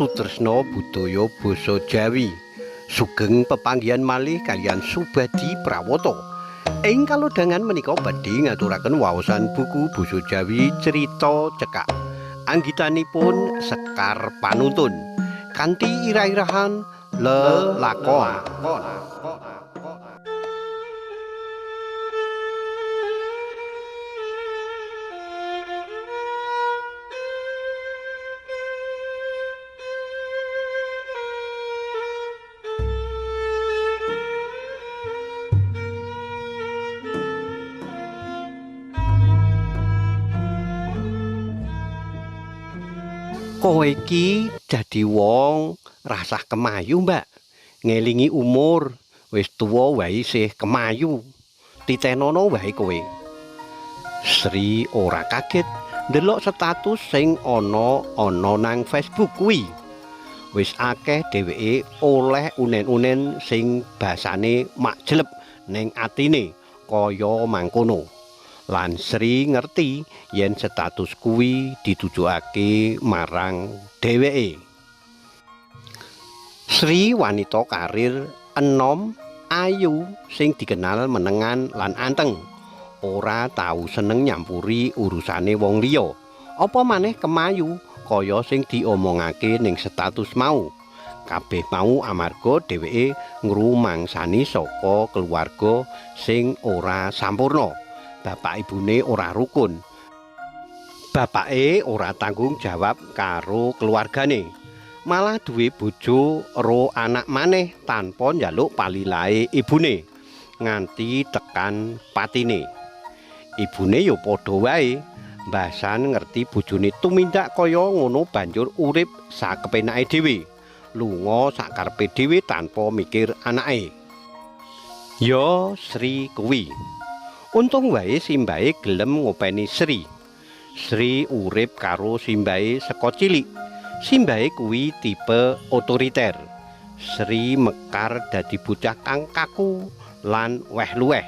sutresna budaya basa Jawi. Sugeng pepanggihan malih kaliyan Subadi Prawata. Ing kalodhangan menika badhe ngaturaken waosan buku basa Jawi Cerita Cekak. Anggitanipun Sekar Panuntun kanthi irah-irahan lelakon. Kowe iki dadi wong rasah kemayu, Mbak. Ngelingi umur, wis tuwa wae isih kemayu. Titenono wae kowe. Sri ora kaget ndelok status sing ana nang Facebook kuwi. Wis akeh dheweke oleh unen-unen sing basane mak jeleb ning atine kaya mangkono. Lan Sri ngerti yen status kuwi ditujokake marang dheweke. Sri wanita karir enom, ayu sing dikenal menengan lan anteng. Ora tau seneng nyampuri urusane wong liya. Apa maneh kemayu kaya sing diomongake ning status mau. Kabeh mau amarga dheweke ngrumangsani saka keluarga sing ora sampurna. Bapak ibune ora rukun. Bapake ora tanggung jawab karo keluargane. Malah duwe bojo ro anak maneh tanpa njaluk palilahe ibune nganti tekan patine. Ibune ya padha wae, mbasan ngerti bojone tumindak kaya ngono banjur urip sakepenake dhewe. Lunga sakarepe dhewe tanpa mikir anake. Ya Sri kuwi. Untung wae simbahe gelem ngopeni Sri. Sri urip karo simbahe saka cilik. Simbahe kuwi tipe otoriter. Sri mekar dadi bocah kang kaku lan weh-luweh.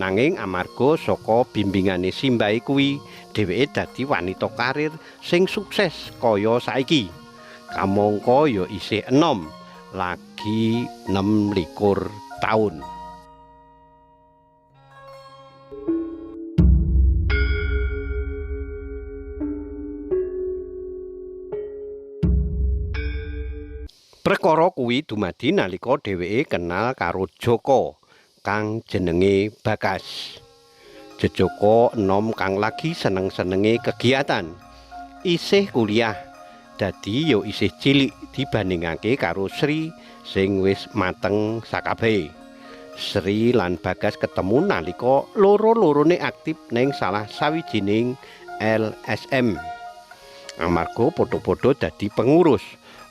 Nanging amarga saka bimbingane simbahe kuwi, dheweke dadi wanita karir sing sukses kaya saiki. Kamangka ya isih enom, lagi 26 taun. Perkara kuwi dumadi nalika dheweke kenal karo Joko kang jenenge Bagas. Jejoko enom kang lagi seneng-senenge kegiatan. Isih kuliah, dadi yo isih cilik dibandingake karo Sri sing wis mateng sakabehe. Sri lan Bagas ketemu nalika loro-lorone aktif ning salah sawijining LSM. Amarga padha-padha dadi pengurus.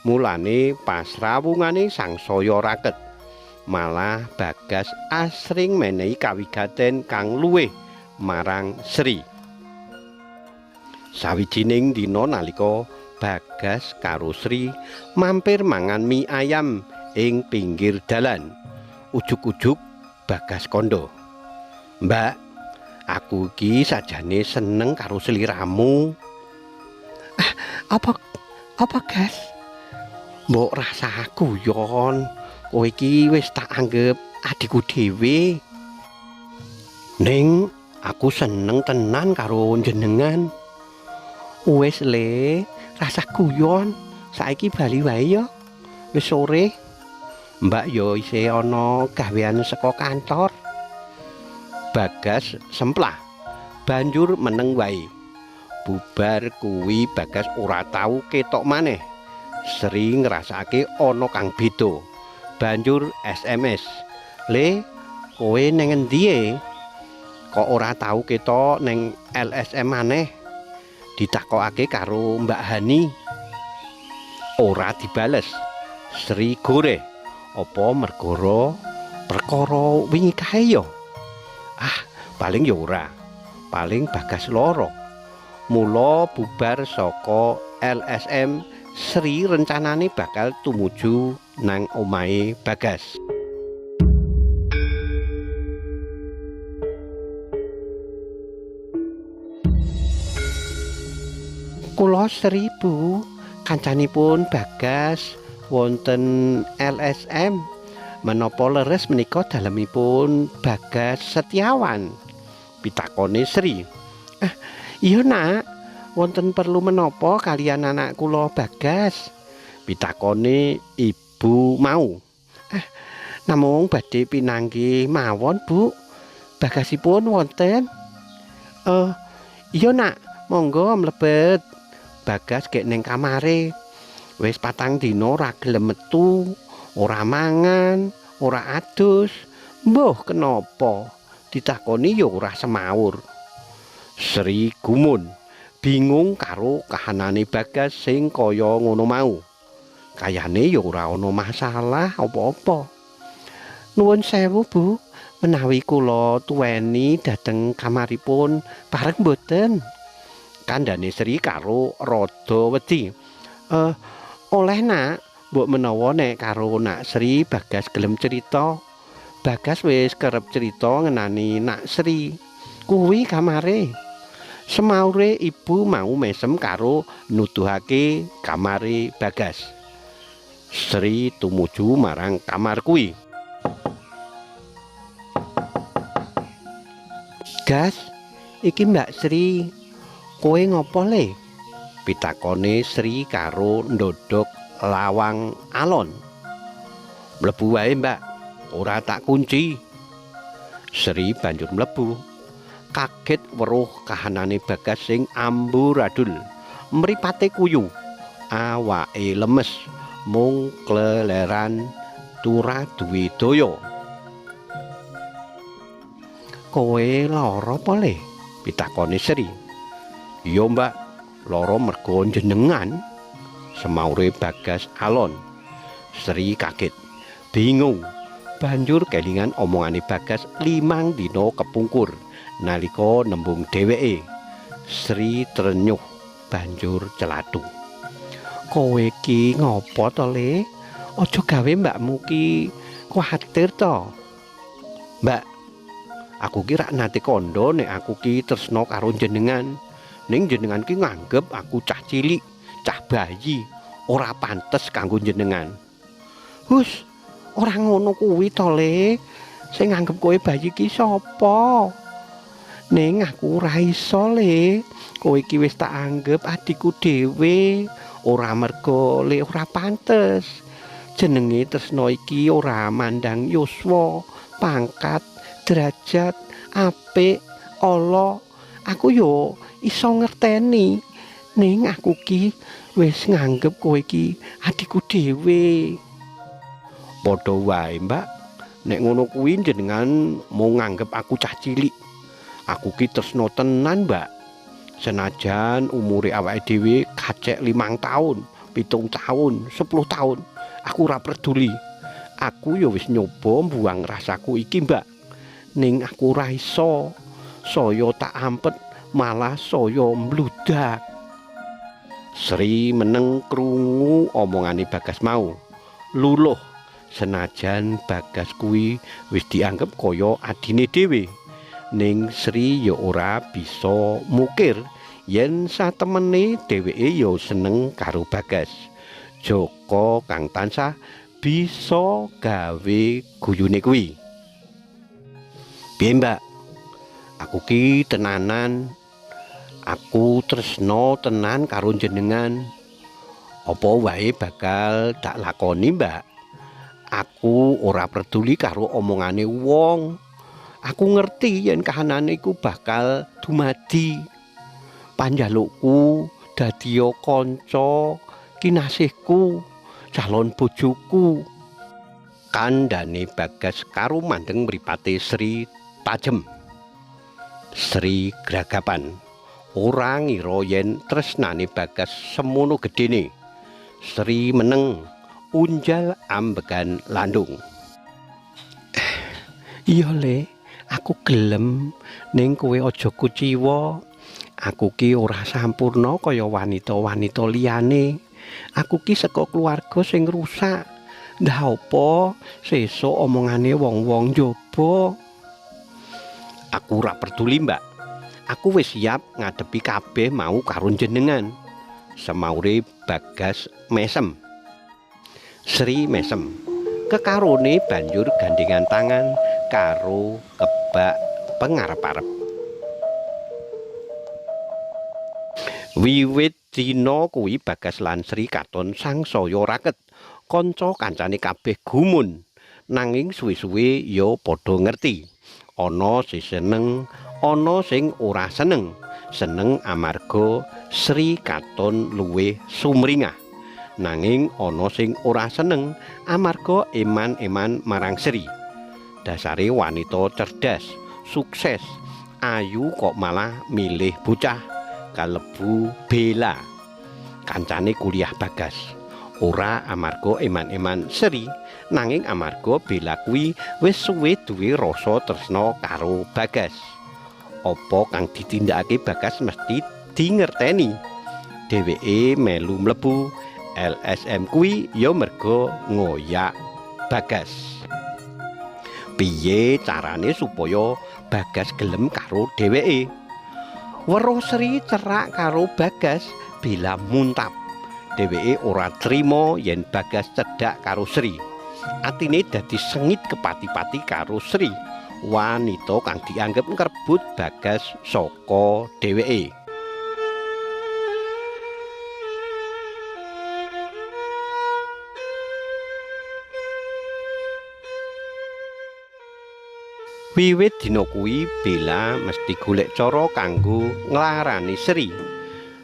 Mulane pas rawungane sangsaya raket. Malah Bagas asring menehi kawigaten kang luwih marang Sri. Sawijining dina nalika Bagas karo Sri mampir mangan mie ayam ing pinggir dalan. Ujug-ujug Bagas kandha. "Mbak, aku iki sajane seneng karo sliramu." Apa Gas? Mbok rasaku yon, kowe iki wis tak anggep adikku dhewe. Ning aku seneng tenan karo jenengan. Wis le, rasaku yon, saiki bali wae ya. Wis sore. Mbak yo isih ana gawean saka kantor. Bagas semplah, banjur meneng wae. Bubar kuwi Bagas ora tau ketok maneh. Sri ngrasake ana kang beda. Banjur SMS. "Le, kowe ning endi? Kok ora tau ketok ning LSM maneh?" Ditakokake karo Mbak Hani. Ora dibales. Sri goreh. Apa mergara perkara wingi kae ya? Paling ya ora. Paling Bagas lara. Mula bubar saka LSM, Sri rencanane bakal tumuju nang omahe Bagas. Kula Sri Bu, Kancanipun Bagas wonten LSM menapa leres menika dalemipun Bagas Setiawan? Pitakone Sri. Iya nak, wonten perlu menapa kalian anak kula Bagas? Pitakone ibu mau. Namung badhe pinanggih mawon Bu. Bagasipun wonten? Iya nak, monggo mlebet. Bagas gek ning kamare. Wis 4 dina ora gelem metu, ora mangan, ora adus. Mbah kenapa? Ditakoni ya ora semaur. Sri gumun, bingung karo kahanane Bagas sing kaya ngono mau. Kayane ya ora ana masalah apa-apa. Nuwun sewu Bu, menawi kula tuweni dhateng kamaripun pareng mboten? Kandhane Sri karo rada wedi. Oleh nak, mbok menawa nek karo Nak Sri Bagas gelem cerita. Bagas wis kerep cerita ngenani Nak Sri. Kuwi kamare. Semaure ibu mau mesem karo nuduhake kamare Bagas. Sri tumuju marang kamar kuwi. Gas, iki Mbak Sri. Kowe ngopo le? Pitakone Sri karo ndodhok lawang alon. Mlebu wae Mbak, ora tak kunci. Sri banjur mlebu. Kaget weruh kahanane Bagas sing amburadul, mripate kuyu, awake lemes, mung kleleran tura duwe daya. Kowe lara apa le? Pitakone Sri. Iya Mbak, lara mergo jenengan, semaure Bagas alon. Sri kaget, bingung, banjur kelingan omongane Bagas 5 dina kepungkur nalika nembung dheweke. Sri trenyuh banjur celathu. Kowe ki ngopo to Le? Aja gawe mbakmu ki kuwatir to. Mbak, aku ki rak nate kandha nek aku ki tresna karo jenengan. Ning jenengan ki nganggep aku cah cilik, cah bayi, ora pantes kanggo jenengan. Hus, ora ngono kuwi to Le. Sing nganggep kowe bayi ki sapa? Ning aku ora iso Le. Kowe iki wis tak anggep adikku dhewe, ora mergo Le ora pantes. Jenenge tresna iki ora mandang yuswa, pangkat, derajat, apik, ala. Aku yo iso ngerteni. Ning aku ki wis nganggep kowe iki adikku dhewe. Padha wae, Mbak. Nek ngono kuwi jenengan mau nganggep aku cah cilik. Aku ki tresna tenan, Mbak. Senajan umure awake dhewe kacek 5 taun, 7 taun, 10 taun, aku ora peduli. Aku ya wis nyoba mbuang rasaku iki, Mbak. Ning aku ora iso. Saya tak ampet malah saya mbludak. Sri meneng krungu omongane Bagas mau. Luluh senajan Bagas kuwi wis dianggep kaya adine dhewe. Ning Sri ya ora bisa mukir yen satemene dheweke ya seneng karo Bagas. Joko kang tansah bisa gawe guyune kuwi. Piye Mbak? Aku ki tenanan. Aku tresna tenan karo jenengan. Apa wae bakal tak lakoni, Mbak. Aku ora peduli karo omongane wong. Aku ngerti yen kahanane iku bakal dumadi. Panjalukku dadiya kanca kinasihku, calon bojoku. Kandhane Bagas karo mandeng mripate Sri tajem. Sri gragapan. Ora ngira yen tresnane Bagas semono gedene. Sri meneng unjal ambegan landung. Iya Le, aku gelem, ning kowe aja kuciwa. Aku ki ora sampurna kaya wanita-wanita liyane. Aku ki saka keluarga sing rusak. Ndah apa sesuk omongane wong-wong njaba. Aku ora peduli, Mbak. Aku wis siap ngadepi kabeh mau karo jenengan. semaure Bagas mesem. Sri mesem. Kekarone banjur gandengan tangan karo kebak pengarep-arep. Wiwit dina kuwi Bagas lan Sri katon sangsaya raket. Kanca kancane kabeh gumun. Nanging suwe-suwe ya padha ngerti. Ana sing seneng, ana sing ora seneng. Seneng amarga Sri katon luwih sumringah. Nanging ana sing ora seneng amarga eman-eman marang Sri. Dasare wanita cerdas, sukses, ayu kok malah milih bocah kalebu Bella. Kancane kuliah Bagas. Ora amarga eman-eman Sri, nanging amarga Bella kuwi wis suwe duwe rasa tresna karo Bagas. Apa kang ditindakake Bagas mesti dingerteni. Dheweke melu mlebu LSM kuwi ya merga ngoyak Bagas. Piye carane supaya Bagas gelem karo dheweke? Weruh Sri cerak karo Bagas, Bella muntap. Dheweke ora trima yen Bagas cedhak karo Sri. Atine dadi sengit kepati-pati karo Sri, wanita kang dianggep ngrebut Bagas saka dheweke. Wiwit dina kuwi Bella mesti golek cara kanggo nglarani Sri.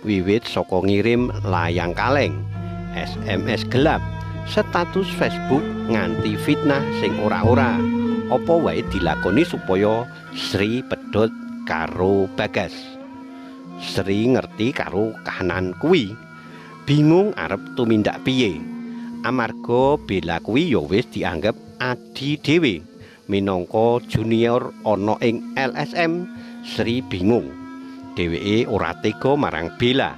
Wiwit saka ngirim layang kaleng, SMS gelap, status Facebook nganti fitnah sing ora-ora. Apa wae dilakoni supaya Sri pedhot karo Bagas. Sri ngerti karo kahanan kuwi, bingung arep tumindak piye. Amarga Bella kuwi ya wis dianggep adi dhewe. Minangka junior ana ing LSM, Sri bingung. Dheweke ora tega marang Bella,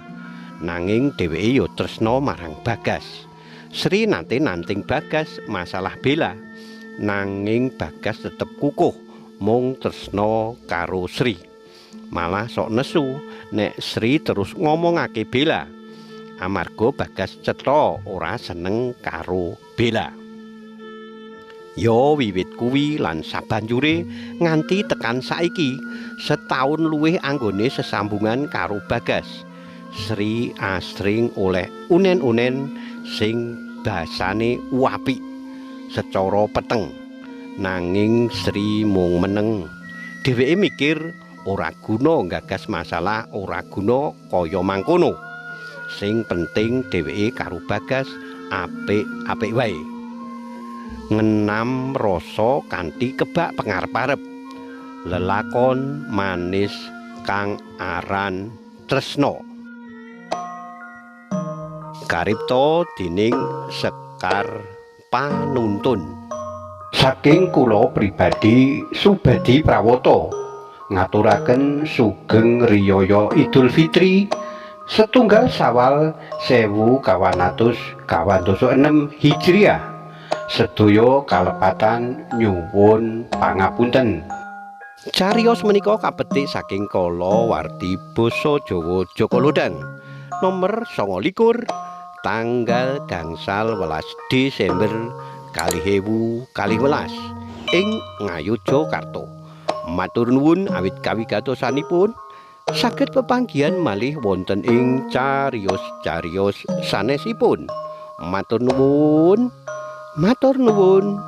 nanging dheweke ya tresna marang Bagas. Sri nanting Bagas masalah Bella, nanging Bagas tetep kukuh mung tresna karo Sri. Malah sok nesu nek Sri terus ngomongake Bella, amarga Bagas cetha ora seneng karo Bella. Yo wiwit kuwi lan sabanjure nganti tekan saiki setahun luwih anggone sesambungan karo Bagas. Sri asring oleh unen-unen sing basane apik secara peteng. Nanging Sri mung meneng. Dheweke mikir ora guna nggagas masalah, ora guna kaya mangkono. Sing penting dheweke karo Bagas apik-apik wae. Ngenam rasa kanthi kebak pengarep-arep. Lelakon manis kang aran tresna. Karipta dening Sekar Panuntun. Saking kula pribadi Subadi Prawata ngaturaken sugeng riyaya Idul Fitri setunggal Sawal 1426 Hijriah. Sedaya kalepatan nyuwun pangapunten. Cariyos menika kapetik saking kalawarti basa Jawa Jaka Lodang nomor 29 tanggal gangsal 11 Desember 2012 ing Ngayogyakarta. Matur nuwun awit kawigatosanipun saged pepanggihan malih wonten ing cariyos-cariyos sanesipun. Matur nuwun. Matur nuwun.